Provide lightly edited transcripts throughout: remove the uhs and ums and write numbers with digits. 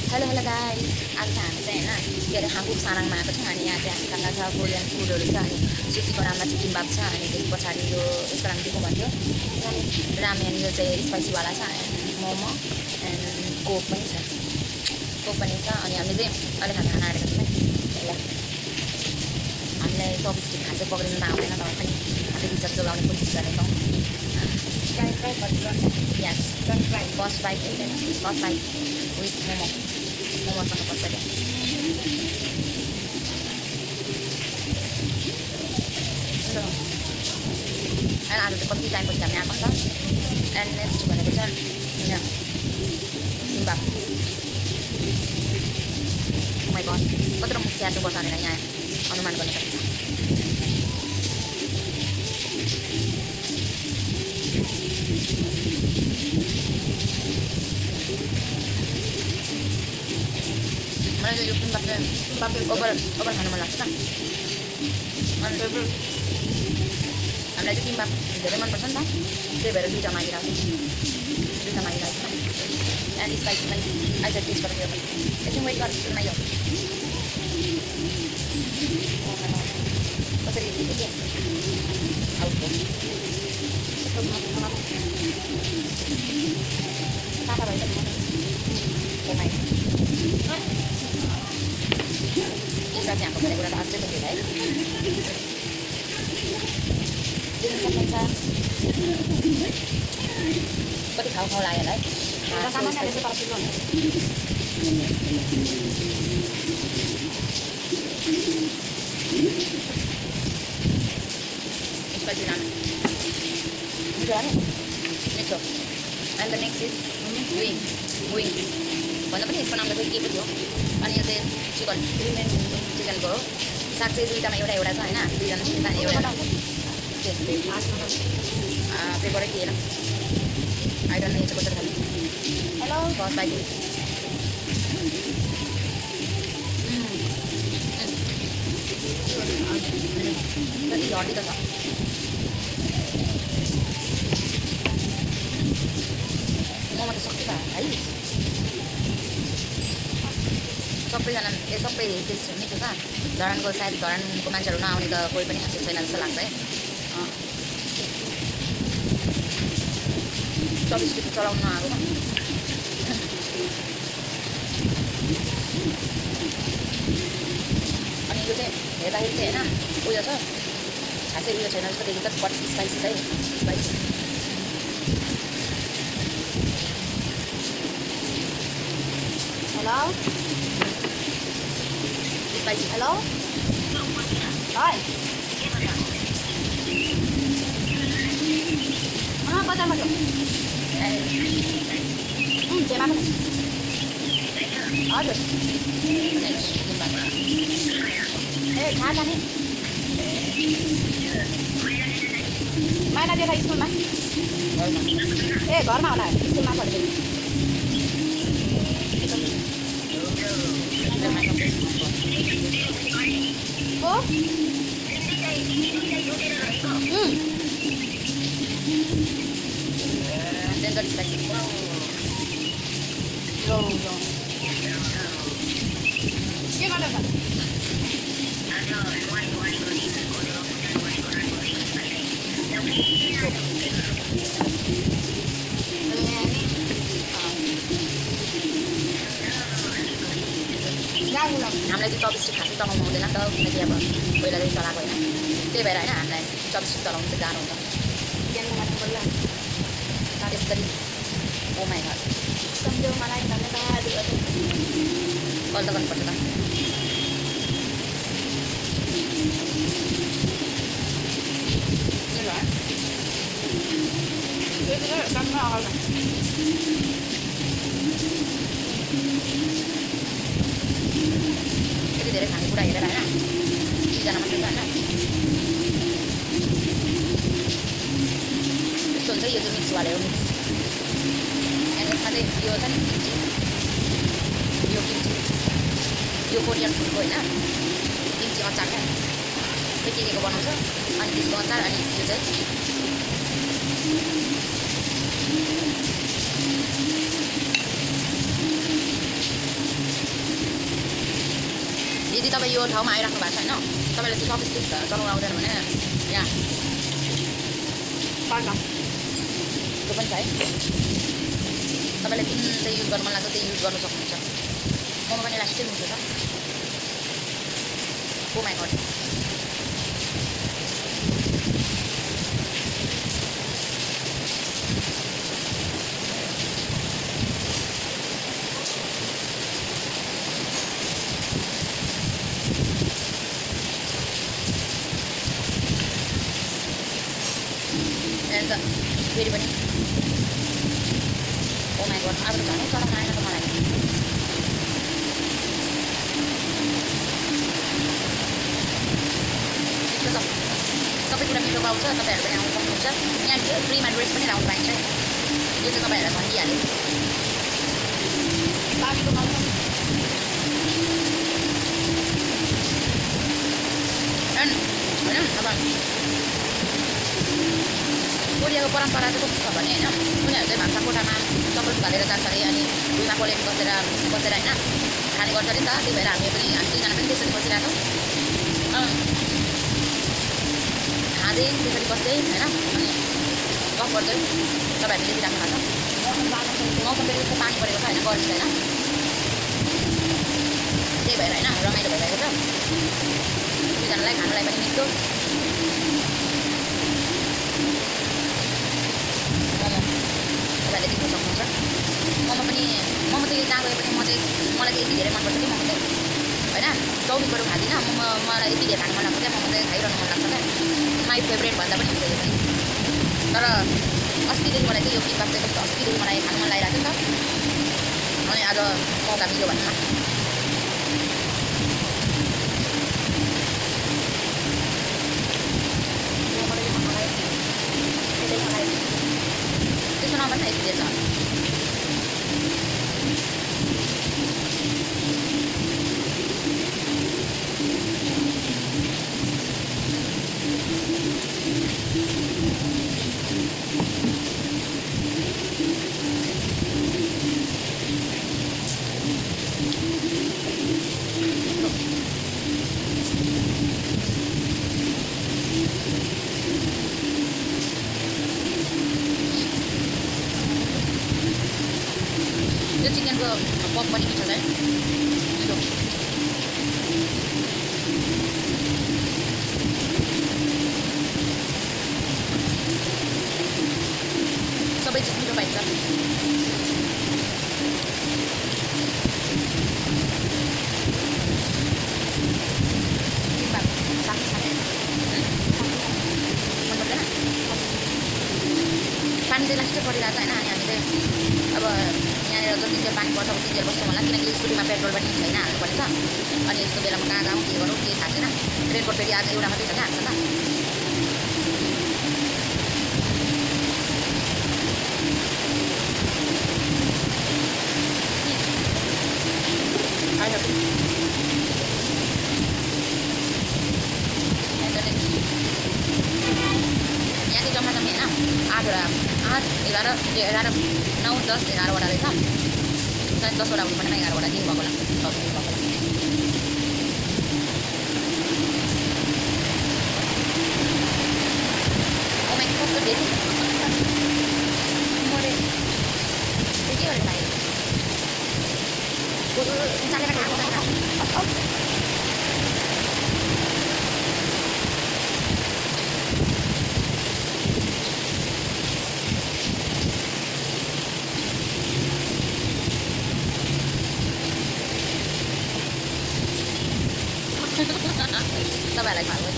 Hello hello guys, आज हामी चाहिँ होइन के अरे हाम्बुक सानाङमा आएको छौँ। अनि यहाँ चाहिँ हामीसँग छ कोरियन फुडहरू छ। अनि सुसीको नाममा चाहिँ किम्बाप छ। अनि त्यस पछाडि यो यसको नाम के को भन्थ्यो, रामेन, यो चाहिँ स्पाइसीवाला छ। मोमो एन्ड कोक पनि छ, अनि हामीले चाहिँ अहिले खाना आँटेको छौँ। ल हामीलाई 24 स्टिक खाँचो पक्रिनु त आउँदैन, तर पनि हामीले इज्जत जोगाउने कोसिस गर्नेछौँ। यस फर्स्ट बाइट विथ मोमोसँग पर्छ क्या। एन्ड आज चाहिँ कति टाइमपछि हामी आएको छ। एन्ड नेक्स्ट भनेको चाहिँ यहाँ किम्बाप। माइ गड, कत्रो मुख च्यातो पर्छ भनेर यहाँ अनुमान गर्न सकिन्छ। मलाई चाहिँ यो किम्बाप चाहिँ ओभर खानु मन लाग्छ। अनि हामीलाई चाहिँ किम्बाप धेरै मनपर्छ नि त, त्यही भएर दुईवटा मागिरहेको छु। एन्ड स्पाइसी पनि आइज टेस्ट गरेर यो एकछिन वेट गर्छु। यो कसरी दिएको के आउटको ताता भएछ नि यसमा चाहिँ हाम्रो खानेकुरा त अझै पनि है देख्न सक्नुहुन्छ। कति खाउ लाग्यो होला है। स्पाइसी रामेन मिठो। And the next is wings भन्दा पनि यसको नाम त के पो थियो। अनि यो चाहिँ चिकनको हो। साग चाहिँ दुईवटामा एउटा छ होइन, दुईजना सुन्दा एउटा पेपरै थिएन। आइडल नै कसरी खाने। हेलो फर्स्ट बाइट कति हड्डी त छ। मोमो त सक्छ है सबैजना, सबै टेस्ट मिठो छ। धरानको सायद धरानको मान्छेहरू नआउने त कोही पनि खाएको छैन जस्तो लाग्छ है। 24 स्टिक चलाउनु नआएको अनि यो चाहिँ हेर्दाखेरि चाहिँ होइन उयो छ, खासै उयो छैन जस्तो देखिन्छ। बट स्पाइसी चाहिँ spicy. Hello spicy. Hello hi बजारमा थियो जेमा पनि हजुर। ए थाहा जाने माइला दिएर स्कुलमा ए घरमा होला स्कुलमा पढ्दै हो। डेन्जर स्पाइसी के गर्दैछ? हामीलाई चाहिँ 24 स्टिक खासै चलाउनु हुँदैन नि त, किनकि अब पहिला चाहिँ चलाएको होइन। त्यही भएर होइन हामीलाई 24 स्टिक चलाउनु चाहिँ गाह्रो हुन्छ। त्यसरी ओ माइ गड सम्झौ मलाई धन्यवाद कल त गर्नुपर्छ त। यति धेरै खानेकुरा हेरेर होइन दुईजना मात्रै छ होइन यस्तो हुन्छ। यो चाहिँ मिक्सवाले हो, मिक्स। एन्ड यसमा चाहिँ यो छ नि किम्ची, यो कोरियन फुडको होइन किम्ची अचार क्या के को बनाउँछ। अनि त्यसको अचार अनि यो चाहिँ यदि तपाईँ यो ठाउँमा आइराख्नु भएको छ होइन तपाईँले चाहिँ चपस्टिक चलाउनु आउँदैन भने यहाँ त्यो पनि छ है तपाईँले जुन चाहिँ युज गर्नु मन लाग्छ त्यही युज गर्नु सक्नुहुन्छ मोमो पनि लास्टै हुन्छ त ओ माई गड फेरि पनि ओ माई गड अब त झनै चलाउन आएन त मलाई सबै कुरा मिठो पाउँछ तपाईँहरू पनि आउनु सक्नुहुन्छ यहाँ फ्रीमा ड्रेस पनि लाउनु पाइन्छ यो चाहिँ तपाईँहरूलाई भनिदिइहालेँ बारीको पाउँछ होइन अब कोरियाको परम्परा चाहिँ कस्तो छ भने होइन उनीहरू चाहिँ भान्सा कोठामा चप्पल घालेर जान्छ अरे अनि भुइँमा कोलेट बसेर होइन खाने गर्छ अरे नि त त्यही भएर हामी दुईजना पनि त्यसरी बसिरहेको खाँदै त्यसरी बस्दै होइन अनि गफ गर्दै तपाईँहरूले देखिराख्नु भएको छ मौसम फेरि जस्तो पानी परेको छ होइन गर्छ होइन त्यही भएर होइन रमाइलो भइरहेको छ दुईजनालाई खानुलाई पनि मिठो तपाईँले देख्न सक्नुहुन्छ मोमो चाहिँ जहाँ गए पनि मलाई चाहिँ यति धेरै मनपर्छ कि मोमो चाहिँ होइन 24 बरु खाँदिनँ मलाई यति धेरै खानु मन लाग्छ क्या मोमो चाहिँ खाइरहनु मन लाग्छ क्या माई फेभरेट भन्दा पनि हुन्छ यो पनि तर अस्तिदेखि मलाई चाहिँ यो किताब चाहिँ कस्तो अस्तिदेखि मलाई खानु मन लागिरहेको छ अनि आज मौका मिल्यो भन्नुमा त्यसो नभन्दा यति धेरै छ यो चिकनको पप पनि मिठो छ है मिठो सबै चिज मिठो पाइन्छ पानी चाहिँ लास्टै परिरहेको छ होइन अनि हामी चाहिँ अब यहाँनिर जति चाहिँ पानी पर्छ उति चाहिँ बस्छौँ होला किनकि स्कुटीमा पेट्रोल पनि छैन हाल्नुपर्ने छ अनि यस्तो बेलामा कहाँ जाउँ के गरौँ केही थाहा छैन रेनकोट फेरि आज एउटा मात्रै छ क्या हामीसँग यहाँ चाहिँ जम्मा जम्मी होइन 8, 11, 9, 10, 11वटा रहेछ सायद 10वटा हुनुपर्ने 11वटा दिन भएको होला 10 दिन भएको होला कस्तो धेरै मरे के गरेर लाग्यो चालेर खाएको तपाईँहरूलाई खाएको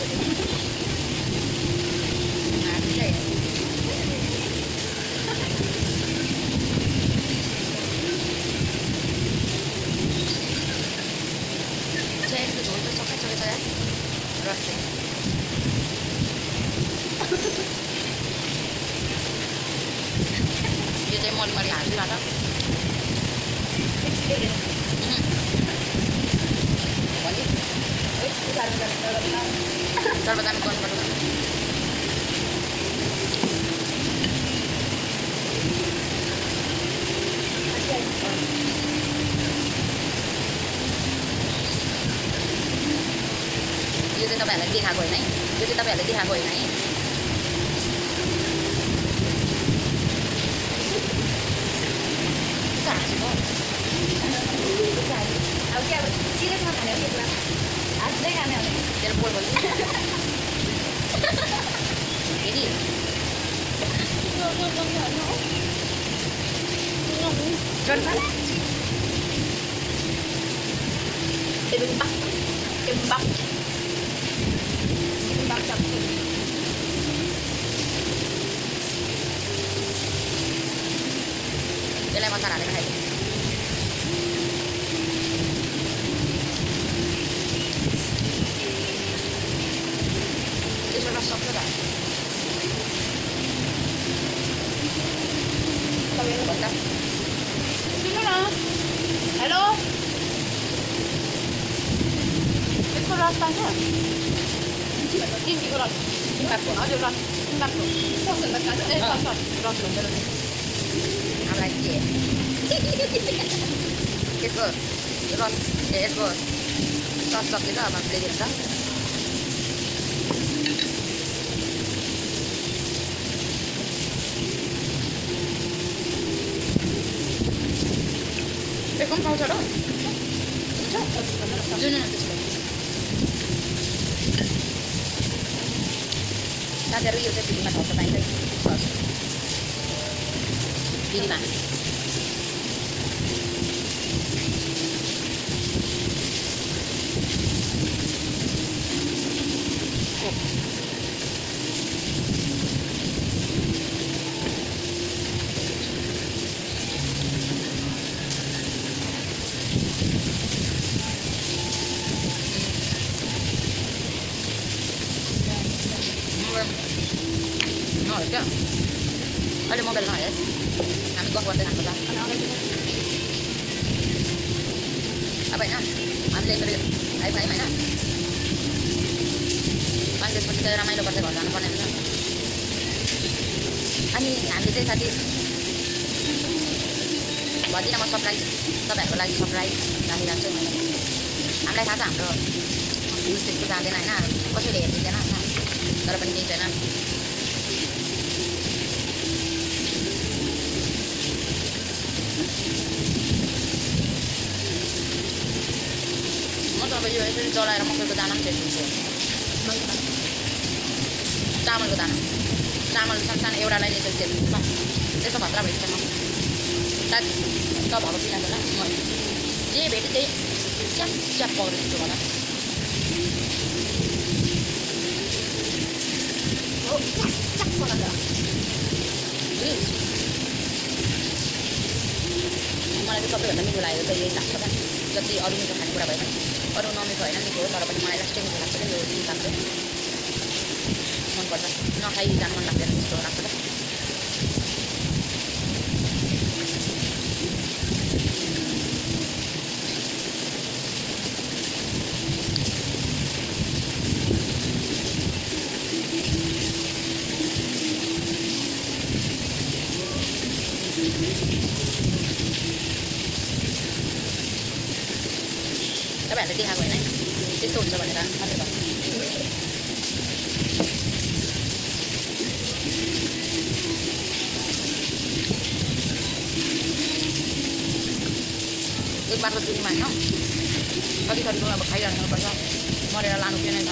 चाहिँ झोल त सबै सबै छ यार रस चाहिँ यो चाहिँ मली हालिदिइबाट सर्वदामी गर्नुपर्छ तपाईँहरूलाई देखाएको होइन है, यो चाहिँ तपाईँहरूलाई देखाएको होइन है। अब क्या सिरियसमा खाने हो यसमा हाँस्दै खाने हो भने तेरो पोल बोल्छु फेरि यसलाई मसाला हालेर खाइदिनु। त्यसको रस सक्छ त तपाईँको भन्दा सुन्नु न। हेलो, त्यसको रस पाइन्छ तिमीको रस तिमीको हजुर रस तिमीको रस हुन्छ हामीलाई के त्यसको रस यसको रस सकिन्छ अब ल्याइदिन्छ। त्यसको पनि पाउँछ र जुन त्यसको साथीहरू यो चाहिँ भिडीमा छ पाइन्छ भिडीमा। क्या अहिले मोबाइल नहेर हामी गफ गर्दै खानुपर्छ अब होइन हामीले यसरी आइफाइ होइन अनि त्यसपछि चाहिँ रमाइलो गर्दै घर जानुपर्ने हुन्छ। अनि हामीले चाहिँ साथी भन्दिनँ म सरप्राइज तपाईँहरूको लागि सरप्राइज राखिरहेको छु। हामीलाई थाहा छ हाम्रो भ्युज त्यस्तो जाँदैन होइन, कसैले हेरिदिँदैन होइन, तर पनि केही छैन। अब यो यसरी जलाएर मकैको दाना पनि बेच्छु, चामलको दाना, चामल सानो एउटालाई यसरी बेच्छु ल, त्यसको खतरा भइसक्छ म सायद त भएको पिना होला म जे भेट्यो त्यही च्याप च्याप पक्रिदिन्छु होला। मलाई चाहिँ सबैभन्दा मिठो लागेको चाहिँ यही लाग्छ क्या, जति अरू मिठो खानेकुरा भए पनि अरू नमिठो होइन मिठो हो, तर पनि मलाई लास्टै मिठो लाग्छ क्या यो जुन चाहिँ मनपर्छ, नखाइ जानु मन लाग्दैन त्यस्तो लाग्छ क्या। तपाईँहरूले देखाएको होइन त्यस्तो हुन्छ भनेर मात्रै भन्नु। एक बार त दुनीमा होइन कति थरीको अब खाइरहनुपर्छ, मरेर लानु के नै छ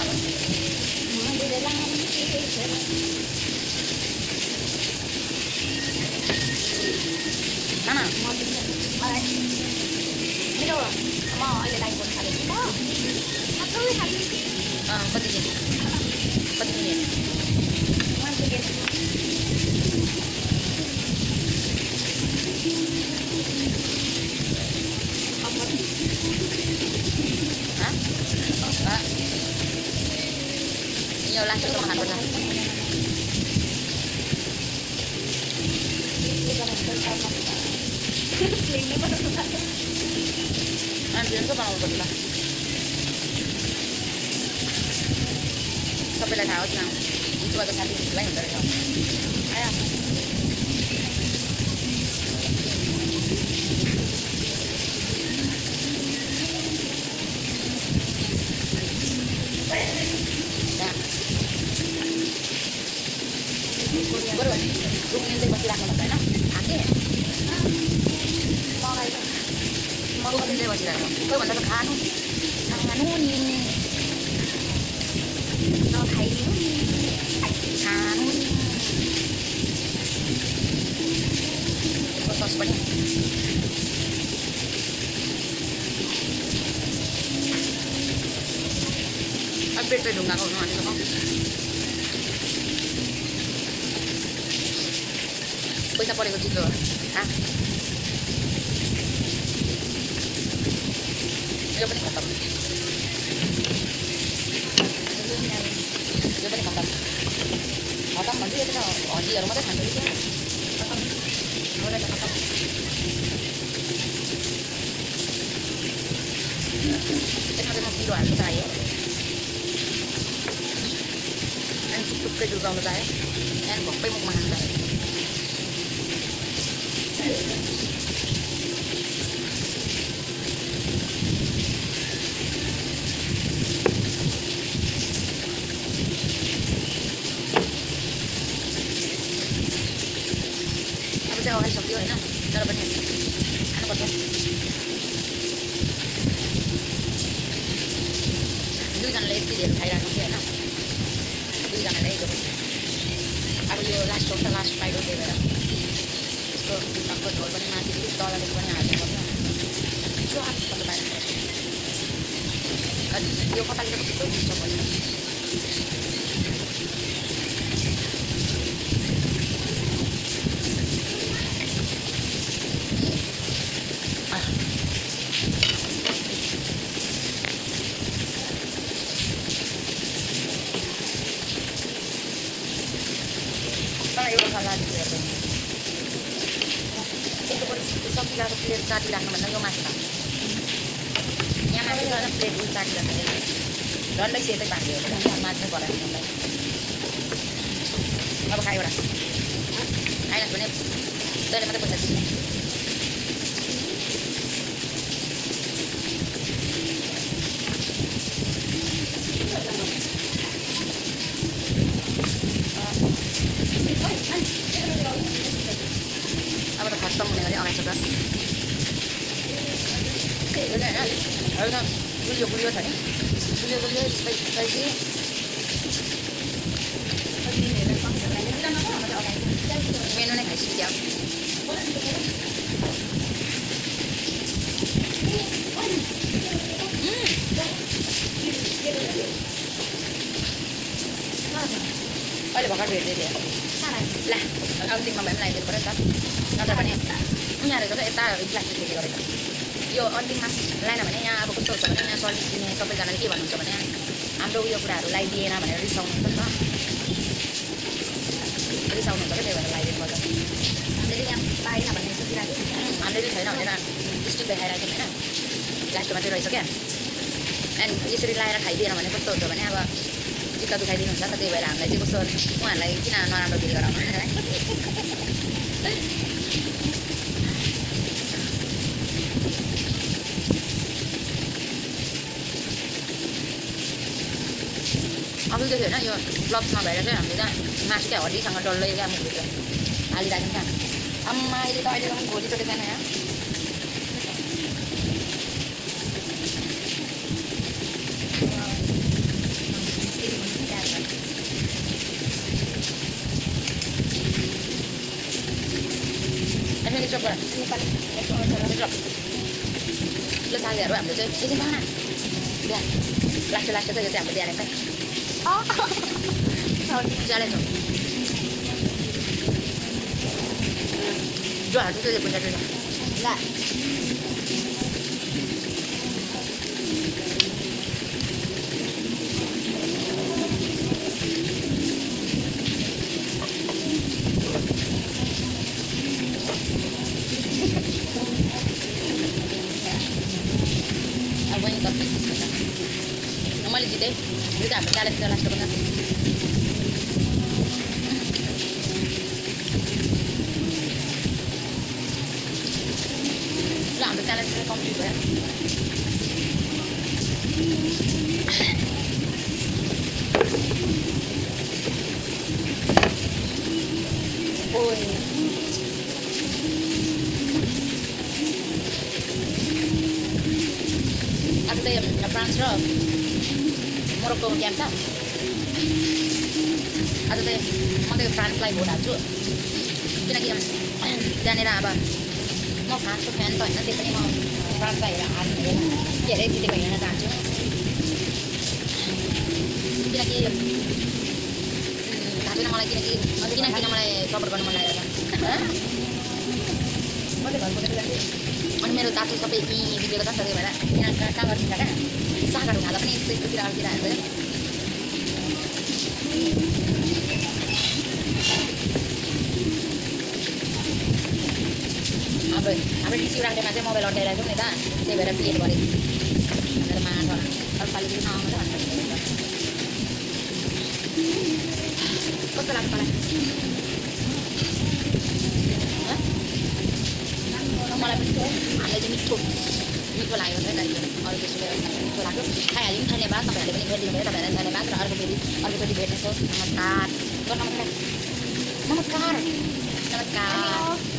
खाना मिठो म अहिले लाइक गर्नु थालेको कति दिन यो लास्टसम्म खानुपर्छ। बनाउनु पर्छ ल, सबैलाई थाहा होस् न हिजोको साथी हिजोलाई हुँदो रहेछ आयो। रुखले चाहिँ बसिराख्नु पर्छ होइन हाते मगाउँदै बसिरहेको कोही भन्दा त खानु खानु नि नखाइदिनु नि खानु नि सस पनि अब पेट चाहिँ ढुङ्गाको हुनु भनेको पैसा परेको चिज हो यो पनि खतम खतम भन्छु यति त हड्डीहरू मात्रै खान्छ कि खतम खतम यसमा चाहिँ म पिरो हाल्नु चाहेँ अनि टुक्कै डुबाउनु चाहेँ त्यहाँदेखि भक्कै मुखमा खानु चाहेँ अगाडि सक्यो होइन तर पनि खानुपर्छ दुईजनाले यति धेरै खाइरहेको थियो होइन दुईजनाले अब यो लास्ट हो त लास्ट फ्राइड हो त्यही भएर यसको टक्क झोल पनि माथि तलदेखि पनि हाल्नुपर्छ स्वादसँग बाहिर यो कपाली त कस्तो हुन्छ भयो एउटा सल्लाह दिन्छु सब्जीको प्लेट चाटिराख्नुभन्दा यो मासु खानु यहाँ मासु गएर प्लेट उयो चाटिराख्नु झन्डै सेतै भाग्यो मासु भरायो मलाई अब खा एउटा खाइरहेको भने तैँले मात्रै पैसा दिनु अब त खत्तम हुने गरी अगाडि छ त होइन गुलियो गुलियो छ नि गुलियो गुलियो स्पाइसी मेनु नै खाइसक्यो अहिले भर्खर भेट्दै थियो ला अन्तिममा भए पनि लगाइदिनु पऱ्यो नि त नत्र भने उनीहरूको चाहिँ यता प्लास्टिक खेती गरेको यो अन्तिममा लाएन भने यहाँ अब कस्तो हुन्छ भने यहाँ सर्भिस दिने सबैजनाले के भन्नुहुन्छ भने हाम्रो उयो कुराहरू लगाइदिएन भनेर रिसाउनुहुन्छ नि त रिसाउनुहुन्छ क्या त्यही भएर लगाइदिनु पर्छ हामीले यहाँ पाएन भन्ने सोचिरहेको हामीले चाहिँ छैन भनेर स्टिक देखाइरहेको थियौँ होइन लास्टमा चाहिँ रहेछ क्या एन्ड यसरी लगाएर खाइदिएन भने कस्तो हुन्छ भने अब चित्त दुखाइदिनुहुन्छ नि त त्यही भएर हामीलाई चाहिँ कस्तो उहाँहरूलाई किन नराम्रो फिल गराउनु अब त्यो होइन यो ग्लभ्समा भएर चाहिँ हामीले चाहिँ मासु क्या हड्डीसँग डल्लै क्या मुखभित्र हालिराख्यौँ क्या आम्मा अहिले त अहिलेसम्म भोलि त देखाएन यहाँ ल साथीहरू हाम्रो चाहिँ एकछिन भएन बिहा लास्ट चाहिँ यो चाहिँ हाम्रो बिहान च्यालेन्ज हो जो हाल्छ त्यो पैसा ल मैले जितेँ यो चाहिँ हाम्रो च्यालेन्ज लास्ट पर्छ ल हाम्रो च्यालेन्ज कम्प्लिट भयो ओए आज चाहिँ फ्रान्स र मोरक्को गेम छ। आज चाहिँ म चाहिँ फ्रान्सलाई भोट हाल्छु, किनकि त्यहाँनिर अब म फ्रान्सको फ्यान त होइन, त्यही पनि म फ्रान्सलाई हाल्नु के अरे जितेको हेर्न चाहन्छु, किनकि थाहा छैन मलाई किन मलाई सपोर्ट गर्नु मन लागेको छ। अनि मेरो दाजु सबै बिग्रेको छ नि त, त्यही भएर यहाँ कहाँ गर्छ क्या सागहरू खाँदा पनि यस्तोतिर अर्तिर हाल्दैन। हाम्रो टिस्यु राख्नेमा चाहिँ मोबाइल अड्काइरहेको नि त, त्यही भएर प्लेट गरेँ भनेर माट होला अल्पाले पनि नआउनु भनेर। कस्तो लाग्छ मलाई? मलाई पनि हामीलाई चाहिँ मिठो लागेको छ है, अरू त्यसो मिठो लाग्यो, खाइहाल्यौँ। धन्यवाद तपाईँहरूले पनि भेटिदिनु भयो, तपाईँहरूलाई धन्यवाद। र अर्कोचोटि भेट्नेछौँ। नमस्कार। नमस्कार।